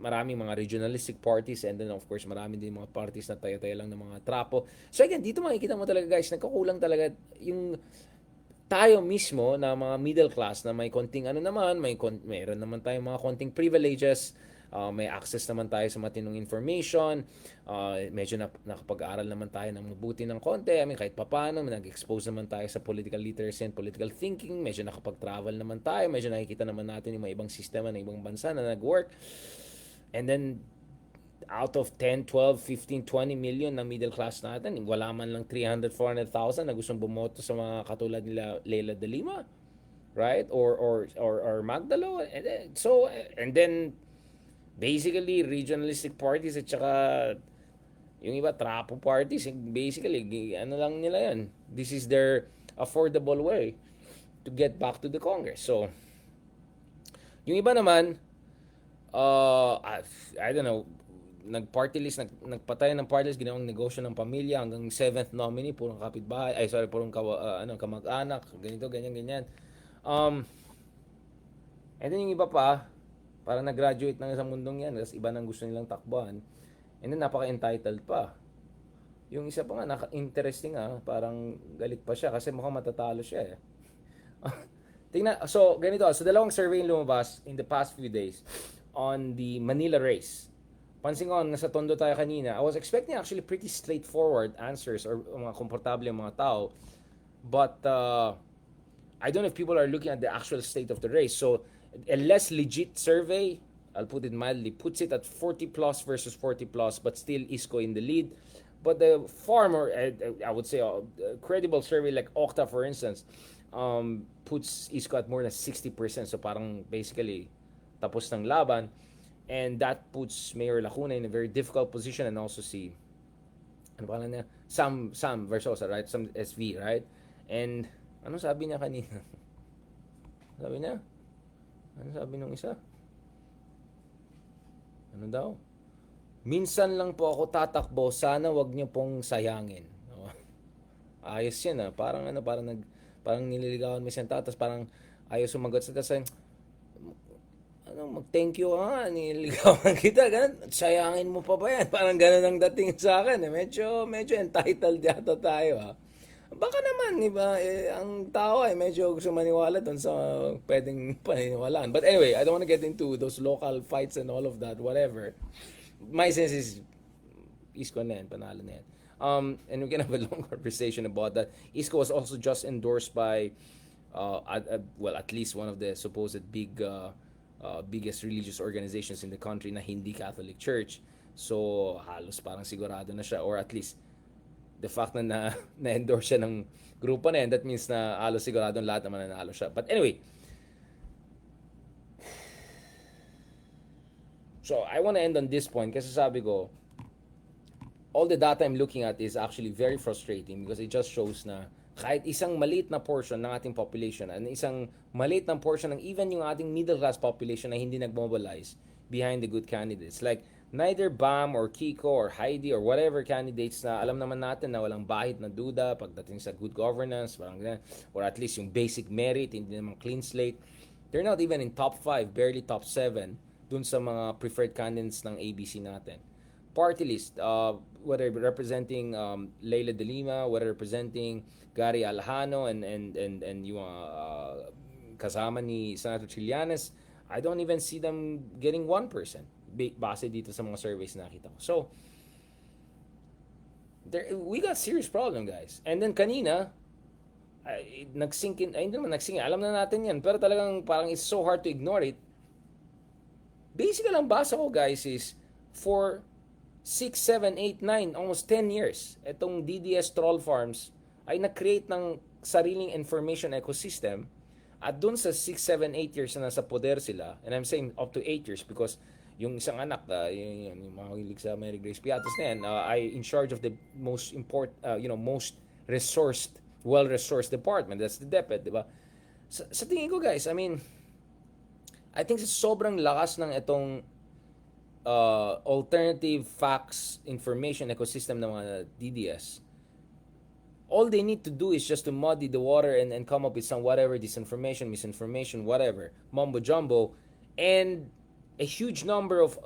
maraming mga regionalistic parties, and then of course, maraming din mga parties na tayo-tayo lang ng mga trapo. So again, dito makikita mo talaga guys, nagkukulang talaga yung tayo mismo na mga middle class na may konting mayroon naman tayong mga konting privileges, may access naman tayo sa matinong information, medyo nakapag-aaral naman tayo ng mabuti ng konti, I mean kahit papaano, nag-expose naman tayo sa political literacy and political thinking, medyo nakapag-travel naman tayo, medyo nakikita naman natin yung mga ibang sistema ng ibang bansa na nag-work, and then out of 10, 12, 15, 20 million na middle class natin, wala man lang 300, 400,000 na gustong bumoto sa mga katulad nila Leila de Lima, right? Or Magdalo. And then basically regionalistic parties at saka yung iba trapo parties, basically ano lang nila yan. This is their affordable way to get back to the Congress. So yung iba naman I don't know, nagparty list, nagpatay ng party list, ginawang negosyo ng pamilya hanggang 7th nominee, purong kapitbahay, purong kamag-anak, ganito, ganyan. And then yung iba pa, parang nag-graduate na sa mundong yan, kasi iba nang gusto nilang takbuhan. And then napaka-entitled pa. Yung isa pa nga, interesting parang galit pa siya kasi mukhang matatalo siya eh. Tingnan, so ganito, so dalawang survey yung lumabas in the past few days on the Manila race. Pansin ko, nasa Tondo tayo kanina, I was expecting actually pretty straightforward answers or mga komportable yung mga tao. But I don't know if people are looking at the actual state of the race. So a less legit survey, I'll put it mildly, puts it at 40 plus versus 40 plus, but still Isko in the lead. But the far more, I would say, a credible survey like Okta, for instance, puts Isko at more than 60%. So parang basically tapos ng laban. And that puts Mayor Lacuna in a very difficult position, and also ano pala niya? Sam Versosa, right? Sam SV, right? And ano sabi niya kanina? Sabi niya? Ano sabi nung isa? Ano daw? Minsan lang po ako tatakbo, sana wag niyo pong sayangin. Ayos yan Parang parang nililigawan mo siya tapos parang ayaw sumagot sa tasay. Mag-thank you ka nililigawan kita, ganun, sayangin mo pa ba yan? Parang ganun ang dating sa akin Medyo entitled yata tayo Baka naman, diba, ang tao ay medyo gusto maniwala doon sa pwedeng paniniwalaan. But anyway, I don't want to get into those local fights and all of that, whatever. My sense is, Isko na yan, panalo na yan. And we can have a long conversation about that. Isko was also just endorsed by, at least one of the supposed biggest religious organizations in the country na hindi Catholic Church. So, halos parang sigurado na siya, or at least the fact na na-endorse siya ng grupo na yan, that means na halos siguradong lahat naman nanalo siya. But anyway, so I want to end on this point kasi sabi ko, all the data I'm looking at is actually very frustrating because it just shows na kahit isang maliit na portion ng ating population, isang maliit na portion ng even yung ating middle class population na hindi nag-mobilize behind the good candidates. Like, neither Bam or Kiko or Heidi or whatever candidates na alam naman natin na walang bahid na duda pagdating sa good governance, parang ganyan, or at least yung basic merit, hindi naman clean slate. They're not even in top 5, barely top 7 dun sa mga preferred candidates ng ABC natin. Party list, whether representing Leila de Lima, whether representing Gary Alejano and yung kasama ni Senator Trillanes, I don't even see them getting 1% base dito sa mga surveys na nakita ko. So, we got serious problem, guys. And then kanina, nagsink in, ay hindi naman nagsink in, alam na natin yan, pero talagang parang it's so hard to ignore it. Basically, ang basa ko, guys, is for 6, 7, 8, 9, almost 10 years, itong DDS troll farms ay na-create ng sariling information ecosystem. At dun sa 6, 7, 8 years na nasa poder sila, and I'm saying up to 8 years because yung isang anak, yung mga hilig sa Mary Grace Piatos na yan, ay in charge of the most most resourced, well-resourced department. That's the DepEd, di ba? Sa tingin ko, guys, I mean, I think sobrang lakas ng itong alternative facts information ecosystem ng mga DDS. All they need to do is just to muddy the water and come up with some whatever disinformation, misinformation, whatever, mumbo jumbo, and a huge number of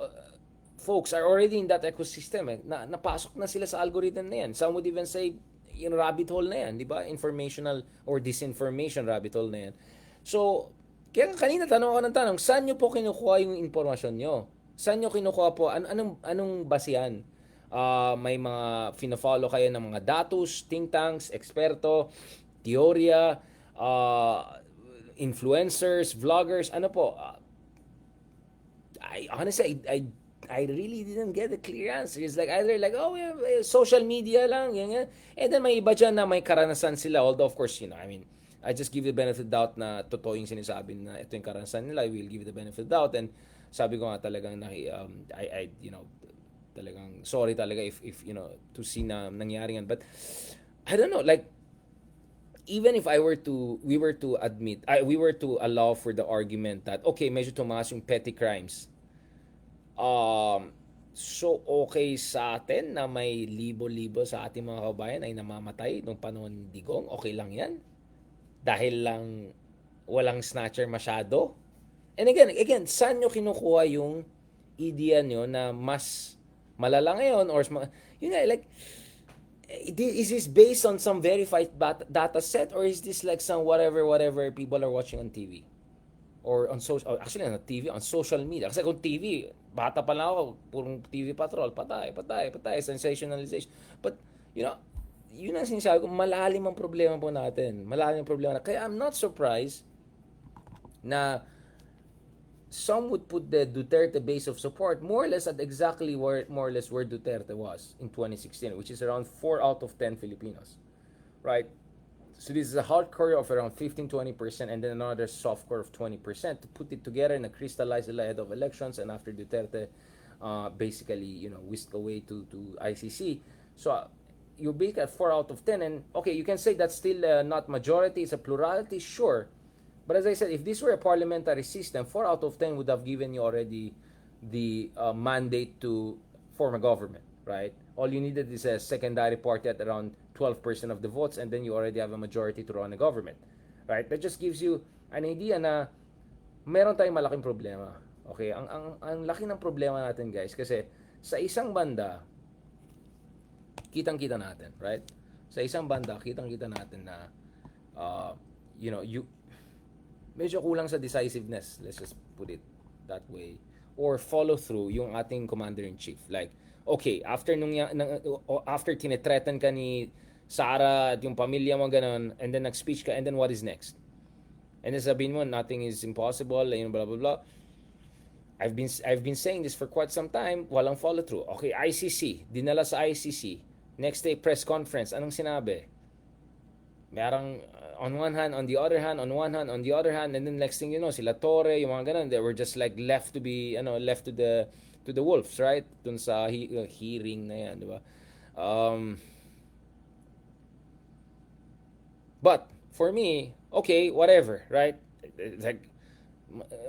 folks are already in that ecosystem. Napasok na sila sa algorithm na yan. Some would even say, rabbit hole na yan, di ba? Informational or disinformation rabbit hole na yan. So, kaya kanina tanong ako ng tanong, saan nyo po kinukuha yung informasyon nyo? Saan nyo kinukuha po? Anong basihan? May mga fina-follow kayo ng mga datos, think tanks, eksperto, teorya, influencers, vloggers, ano po? Honestly, I really didn't get a clear answer. It's like either like, oh, yeah, social media lang, yan. And then may iba dyan na may karanasan sila. Although, of course, I mean, I just give the benefit of doubt na totoo yung sinasabi na ito yung karanasan nila. I will give the benefit of doubt. And sabi ko nga talagang, talagang sorry talaga if to see na nangyari yan. But I don't know, like, even if we were to allow for the argument that okay, medyo tumaas yung petty crimes, so okay sa atin na may libo-libo sa ating mga kabayan ay namamatay nung panahon ni Digong, okay lang yan dahil lang walang snatcher masyado. And again, saan nyo kinukuha yung idea nyo na mas malala ngayon or like, is this based on some verified data set or is this like some whatever people are watching on TV or on social, actually not TV, on social media? Kasi kung TV, bata pa lang ako, purong TV patrol, patay, sensationalization. But yun ang sinasabi ko, malalim ang problema po natin, kaya I'm not surprised na some would put the Duterte base of support more or less at exactly where Duterte was in 2016, which is around 4 out of 10 Filipinos, right? So this is a hardcore of around 15-20%, and then another softcore of 20% to put it together and crystallize the ahead of elections. And after Duterte, basically whisked away to ICC. So you bake at 4 out of 10, and okay, you can say that's still not majority; it's a plurality, sure. But as I said, if this were a parliamentary system, 4 out of 10 would have given you already the mandate to form a government, right? All you needed is a secondary party at around 12% of the votes, and then you already have a majority to run a government, right? That just gives you an idea na meron tayong malaking problema. Okay, ang laki ng problema natin, guys, kasi sa isang banda, kitang-kita natin, right? Sa isang banda, kitang-kita natin na medyo kulang sa decisiveness, let's just put it that way, or follow through yung ating commander-in-chief. Like, okay, after tinetreaten ka ni Sara at yung pamilya mo ganun, and then nag-speech ka, and then what is next? And then sabihin mo, nothing is impossible, blah blah blah. I've been saying this for quite some time, walang follow through. Okay, ICC, dinala sa ICC. Next day press conference, anong sinabi? Merang on one hand, on the other hand, and then next thing you know, sila Torre, yung mga ganun, they were just like left to the wolves, right? Dun sa hearing na yan, di ba? But for me, okay, whatever, right? Like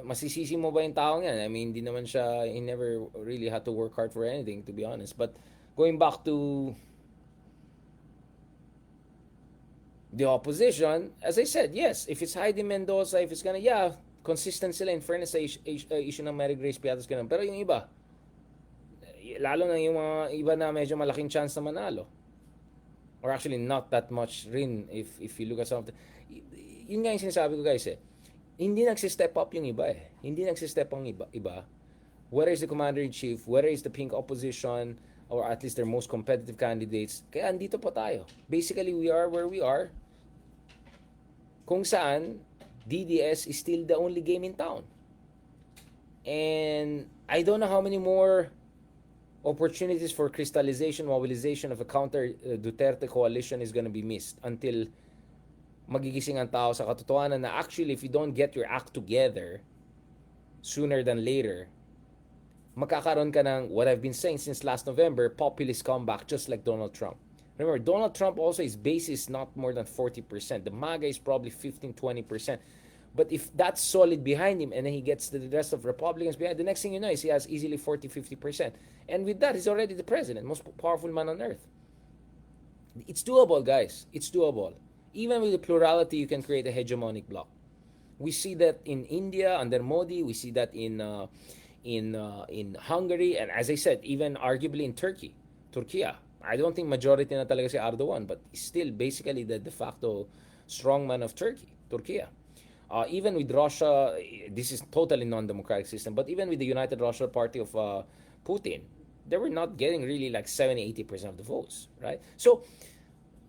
masisisi mo ba yung taong yan? I mean, hindi naman siya, he never really had to work hard for anything, to be honest. But going back to the opposition, as I said, yes, if it's Heidi Mendoza, if it's gonna, yeah, consistent sila in fairness sa issue ng Mary Grace Piatos, ganun. Pero yung iba, lalo na yung mga iba na medyo malaking chance na manalo. Or actually not that much rin if you look at some of the, yun nga yung sinasabi ko guys hindi nagsi-step up yung iba Hindi nagsi-step ang iba. Whether it's the commander-in-chief, whether it's the pink opposition, or at least their most competitive candidates, kaya andito pa tayo. Basically, we are where we are. Kung saan, DDS is still the only game in town. And I don't know how many more opportunities for crystallization, mobilization of a counter Duterte coalition is gonna be missed until magigising ang tao sa katotohanan na actually if you don't get your act together sooner than later, magkakaroon ka ng what I've been saying since last November, populist comeback just like Donald Trump. Remember, Donald Trump also, his base is not more than 40%. The MAGA is probably 15-20%. But if that's solid behind him and then he gets the rest of Republicans behind, the next thing you know is he has easily 40-50%. And with that, he's already the president, most powerful man on earth. It's doable, guys. It's doable. Even with the plurality, you can create a hegemonic bloc. We see that in India under Modi. We see that in Hungary, and as I said, even arguably in Turkey. I don't think majority na talaga si Erdogan, but still basically the de facto strongman of Turkey. Even with Russia, this is totally non-democratic system, but even with the United Russia Party of Putin, they were not getting really like 70-80% of the votes, right? So,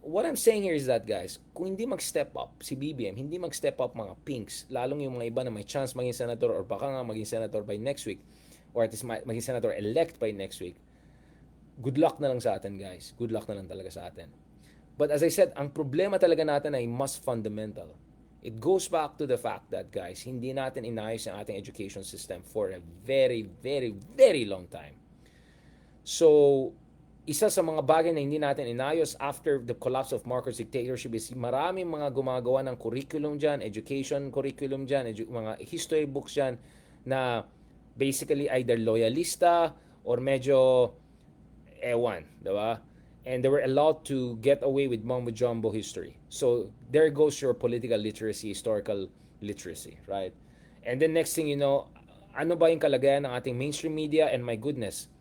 what I'm saying here is that, guys, kung hindi mag-step up si BBM, hindi mag-step up mga pinks, lalong yung mga iba na may chance maging senator or baka nga maging senator by next week, or at least maging senator-elect by next week, good luck na lang sa atin, guys. Good luck na lang talaga sa atin. But as I said, ang problema talaga natin ay mas fundamental. It goes back to the fact that, guys, hindi natin inayos ang ating education system for a very, very, very long time. So, isa sa mga bagay na hindi natin inayos after the collapse of Marcos dictatorship is maraming mga gumagawa ng curriculum dyan, education curriculum dyan, mga history books dyan na basically either loyalista or medyo ewan, diba? And they were allowed to get away with mumbo-jumbo history. So, there goes your political literacy, historical literacy, right? And then next thing you know, ano ba yung kalagayan ng ating mainstream media? And my goodness,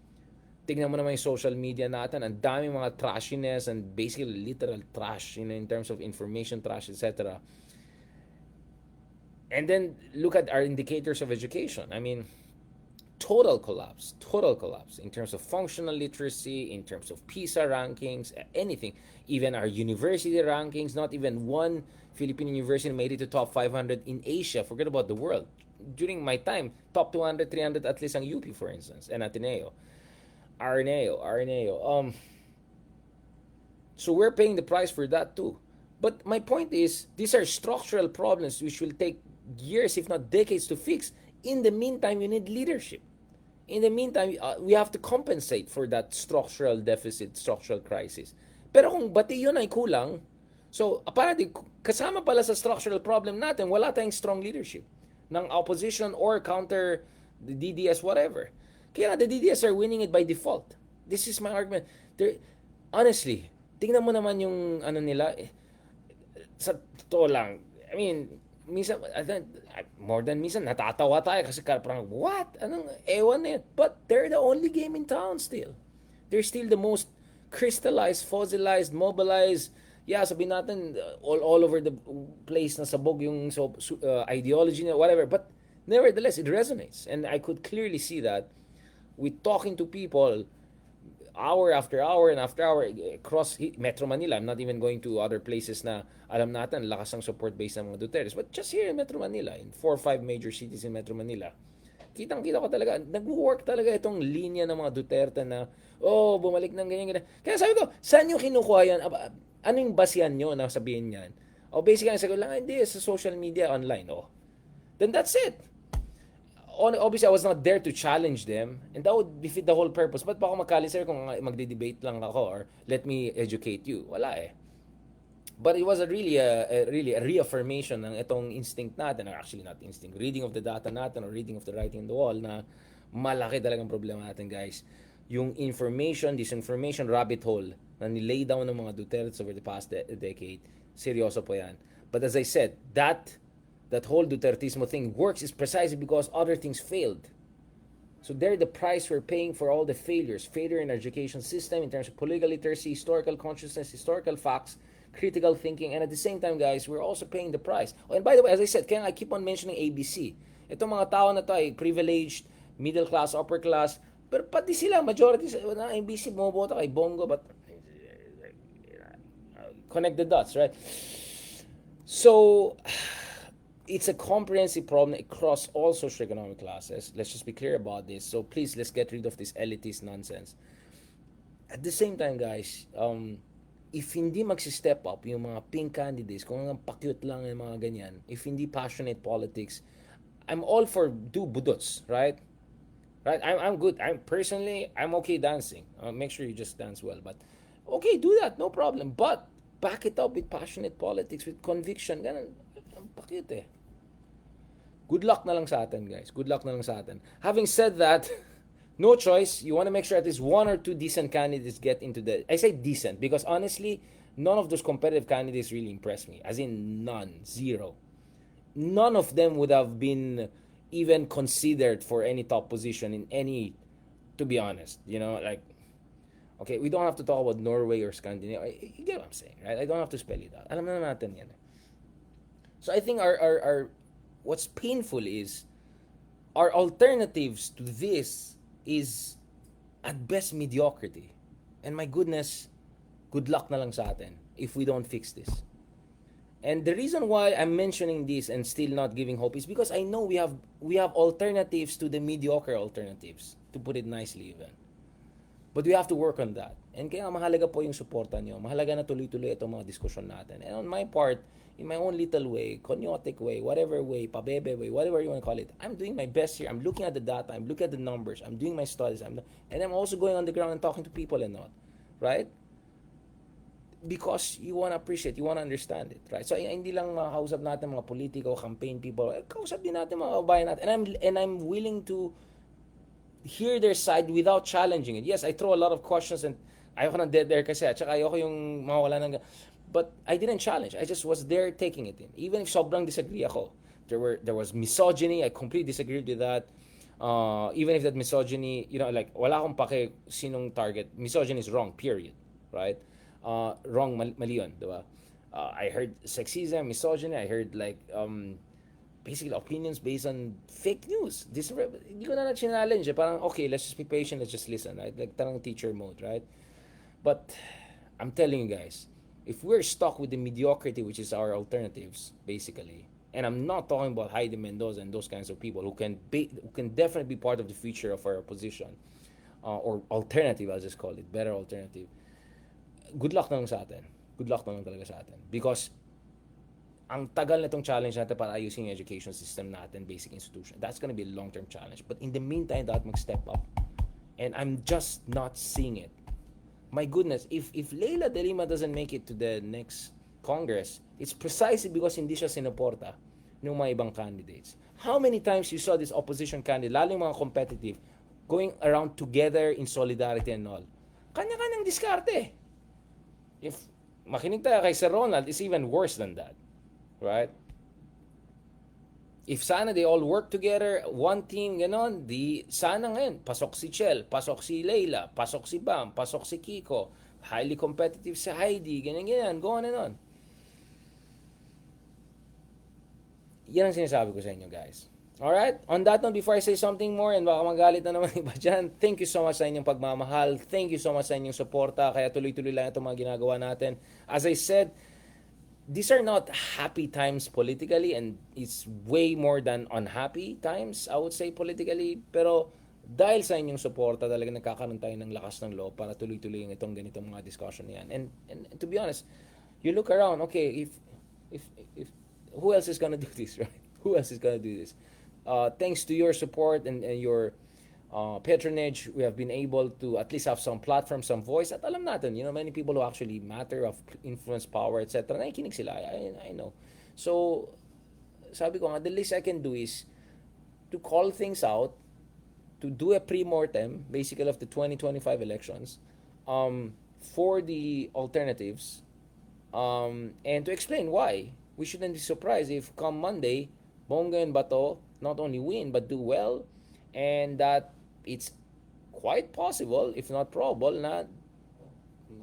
tingnan mo naman yung social media natin, ang daming mga trashiness and basically literal trash, in terms of information trash, etc. And then, look at our indicators of education. I mean, total collapse in terms of functional literacy, in terms of PISA rankings, anything. Even our university rankings, not even one Philippine university made it to top 500 in Asia. Forget about the world. During my time, top 200, 300 at least ang UP, for instance, and Ateneo. Araneo. So we're paying the price for that too. But my point is, these are structural problems which will take years, if not decades, to fix. In the meantime, you need leadership. In the meantime, we have to compensate for that structural deficit, structural crisis. Pero kung bati yun ay kulang, so apparently, kasama pala sa structural problem natin, wala tayong strong leadership ng opposition or counter the DDS, whatever. Kaya the DDS are winning it by default. This is my argument. Honestly, tingnan mo naman yung ano nila, sa totoo lang, I mean, minsan, more than minsan, natatawa tayo kasi parang, what? Anong ewan na yun? But they're the only game in town still. They're still the most crystallized, fossilized, mobilized, sabihin natin, all over the place na sabog yung ideology na, whatever. But nevertheless, it resonates. And I could clearly see that with talking to people, hour after hour and after hour across Metro Manila. I'm not even going to other places na alam natin lakas ang support base ng mga Dutertes, but just here in Metro Manila, in 4 or 5 major cities in Metro Manila, kitang-kita ko talaga, nag-work talaga itong linya ng mga Duterte na, bumalik ng ganyan. Kaya sabi ko, saan nyo kinukuha yan? Ano yung basihan nyo na sabihin yan? Basically, sabi ko lang, hindi, sa social media, online. Then that's it. Obviously, I was not there to challenge them, and that would defeat the whole purpose. Ba't pa ako magkali, sir, kung magde-debate lang ako or let me educate you? Wala eh. But it was a reaffirmation ng itong instinct natin, or actually not instinct, reading of the data natin or reading of the writing on the wall, na malaki talagang problema natin, guys. Yung information, disinformation rabbit hole na nilay down ng mga Duterte over the past decade, seryoso po yan. But as I said, that whole Dutertismo thing works is precisely because other things failed. So they're the price we're paying for all the failures. Failure in our education system in terms of political literacy, historical consciousness, historical facts, critical thinking, and at the same time, guys, we're also paying the price. Oh, and by the way, as I said, kaya I keep on mentioning ABC. Itong mga tao na to ay privileged, middle class, upper class, pero pati sila, majority na ABC, bumoboto kay Bongo, but connect the dots, right? So, it's a comprehensive problem across all socioeconomic classes. Let's just be clear about this. So please, let's get rid of this elitist nonsense. At the same time, guys, if hindi magsi-step up yung mga pink candidates, kung ang pa-cute lang yung mga ganyan, if hindi passionate politics, I'm all for do budots, right? Right? I'm good. I'm okay dancing. Make sure you just dance well. But okay, do that, no problem. But back it up with passionate politics, with conviction. Ganun, ang pa-cute eh. Good luck na lang sa atin, guys. Good luck na lang sa atin. Having said that, no choice. You want to make sure at least one or two decent candidates get into the... I say decent because honestly, none of those competitive candidates really impressed me. As in none. Zero. None of them would have been even considered for any top position in any... To be honest. You know, like... Okay, we don't have to talk about Norway or Scandinavia. You get what I'm saying, right? I don't have to spell it out. Alam na natin yan. So I think our what's painful is our alternatives to this is at best mediocrity. And my goodness, good luck na lang sa atin if we don't fix this. And the reason why I'm mentioning this and still not giving hope is because I know we have alternatives to the mediocre alternatives, to put it nicely even. But we have to work on that. And kaya mahalaga po yung suporta nyo. Mahalaga na tuloy-tuloy itong mga diskusyon natin. And on my part, in my own little way, konyotic way, whatever way, pabebe way, whatever you want to call it, I'm doing my best here. I'm looking at the data. I'm looking at the numbers. I'm doing my studies. And I'm also going on the ground and talking to people and all. Right? Because you want to appreciate, you want to understand it. Right? So, hindi lang makausap natin mga politiko, campaign people. Kausap din natin mga kabayan natin. And I'm willing to hear their side without challenging it. Yes, I throw a lot of questions and ayoko ng dead air kasi at saka ayoko yung mawala ng... But I didn't challenge. I just was there taking it in. Even if sobrang disagree ako. There was misogyny. I completely disagreed with that. Even if that misogyny, you know, like, wala akong pake sinong target. Misogyny is wrong, period. Right? Wrong, mali yun, diba? I heard sexism, misogyny. I heard, like, basically opinions based on fake news. Hindi ko na challenge. Parang, okay, let's just be patient. Let's just listen. Right? Like, tarang teacher mode, right? But, I'm telling you guys, if we're stuck with the mediocrity, which is our alternatives, basically, and I'm not talking about Heidi Mendoza and those kinds of people who can definitely be part of the future of our opposition, or alternative, I'll just call it, better alternative. Good luck na lang sa atin. Good luck na lang talaga sa atin. Because ang tagal na itong challenge natin para ayusin yung education system natin, basic institution. That's gonna be a long-term challenge. But in the meantime, dapat mag-step up. And I'm just not seeing it. My goodness, if Leila de Lima doesn't make it to the next Congress, it's precisely because hindi siya sinuporta ng mga ibang candidates. How many times you saw this opposition candidate, lalo yung mga competitive, going around together in solidarity and all? Kanya-kanyang diskarte. If makinig tayo kay Sir Ronald, it's even worse than that. Right? If sana they all work together, one team, ganon, di sana ngayon, pasok si Chel, pasok si Leila, pasok si Bam, pasok si Kiko, highly competitive si Heidi, ganyan, go on and on. Yan ang sinasabi ko sa inyo, guys. Alright? On that note, before I say something more, and baka magalit na naman iba dyan, thank you so much sa inyong pagmamahal. Thank you so much sa inyong suporta. Kaya tuloy-tuloy lang itong mga ginagawa natin. As I said, these are not happy times politically, and it's way more than unhappy times, I would say, politically. Pero dahil sa inyong suporta, talaga nagkakaroon tayo ng lakas ng loob para tuloy-tuloy yung itong ganitong mga discussion yan. And to be honest, you look around, okay, if who else is gonna do this, right? Who else is gonna do this? Thanks to your support and your patronage, we have been able to at least have some platform, some voice. At alam natin, many people who actually matter of influence, power, etc. Nakikinig sila. I know. So, sabi ko nga, the least I can do is to call things out, to do a pre-mortem, basically, of the 2025 elections, for the alternatives, and to explain why. We shouldn't be surprised if come Monday, Bongo and Bato not only win, but do well, and that it's quite possible, if not probable, na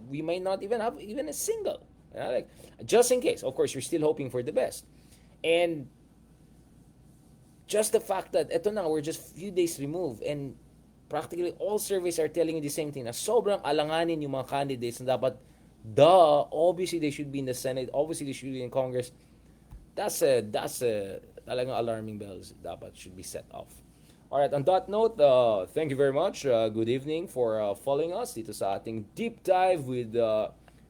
we may not even have even a single. Like, just in case. Of course, you're still hoping for the best. And just the fact that eto na, we're just few days removed, and practically all surveys are telling you the same thing, na sobrang alanganin yung mga candidates na dapat, obviously they should be in the Senate, obviously they should be in Congress. That's talagang alarming bells dapat should be set off. Alright, on that note, thank you very much. Good evening for following us dito sa ating deep dive with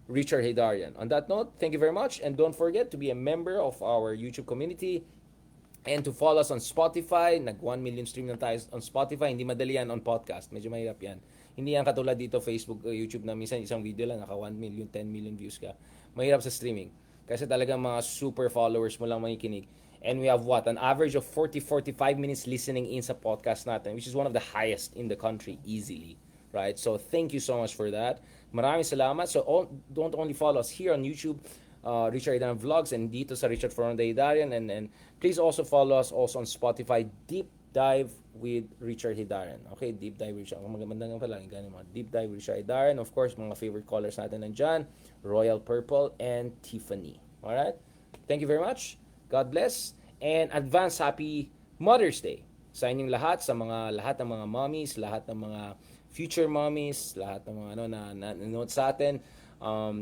Richard Heydarian. On that note, thank you very much, and don't forget to be a member of our YouTube community and to follow us on Spotify. Nag 1 million stream na tayo on Spotify. Hindi madali yan on podcast. Medyo mahirap yan. Hindi yan katulad dito Facebook, YouTube na minsan isang video lang naka 1 million, 10 million views ka. Mahirap sa streaming. Kasi talagang mga super followers mo lang makikinig. And we have an average of 40-45 minutes listening in sa podcast natin, which is one of the highest in the country easily. Right? So thank you so much for that. Maraming salamat. So don't only follow us here on YouTube, Richard Heydarian Vlogs, and dito sa Richard Fernando Heydarian, and please also follow us also on Spotify, Deep Dive with Richard Heydarian. Okay, Deep Dive with Richard. Maganda nga pala, mga Deep Dive with Richard Heydarian. Of course, mga favorite callers natin nandyan, Royal Purple and Tiffany. Alright? Thank you very much. God bless, and advance happy Mother's Day sa inyong lahat ng mga mommies, lahat ng mga future mommies, lahat ng mga na nanonood sa atin.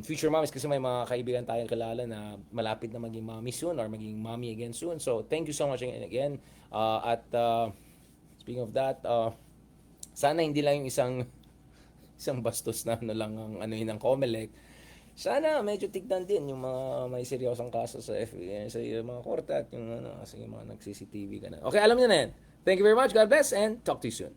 Future mommies, kasi may mga kaibigan tayong kilala na malapit na maging mommy soon or maging mommy again soon. So thank you so much again. Speaking of that, sana hindi lang yung isang bastos na lang ang yun ng COMELEC. Sana medyo tignan din yung mga may seryosong kaso sa FBI, sa mga korte, at yung kasi yung mga nag-CCTV ka na. Okay, alam niyo na yan. Thank you very much. God bless, and talk to you soon.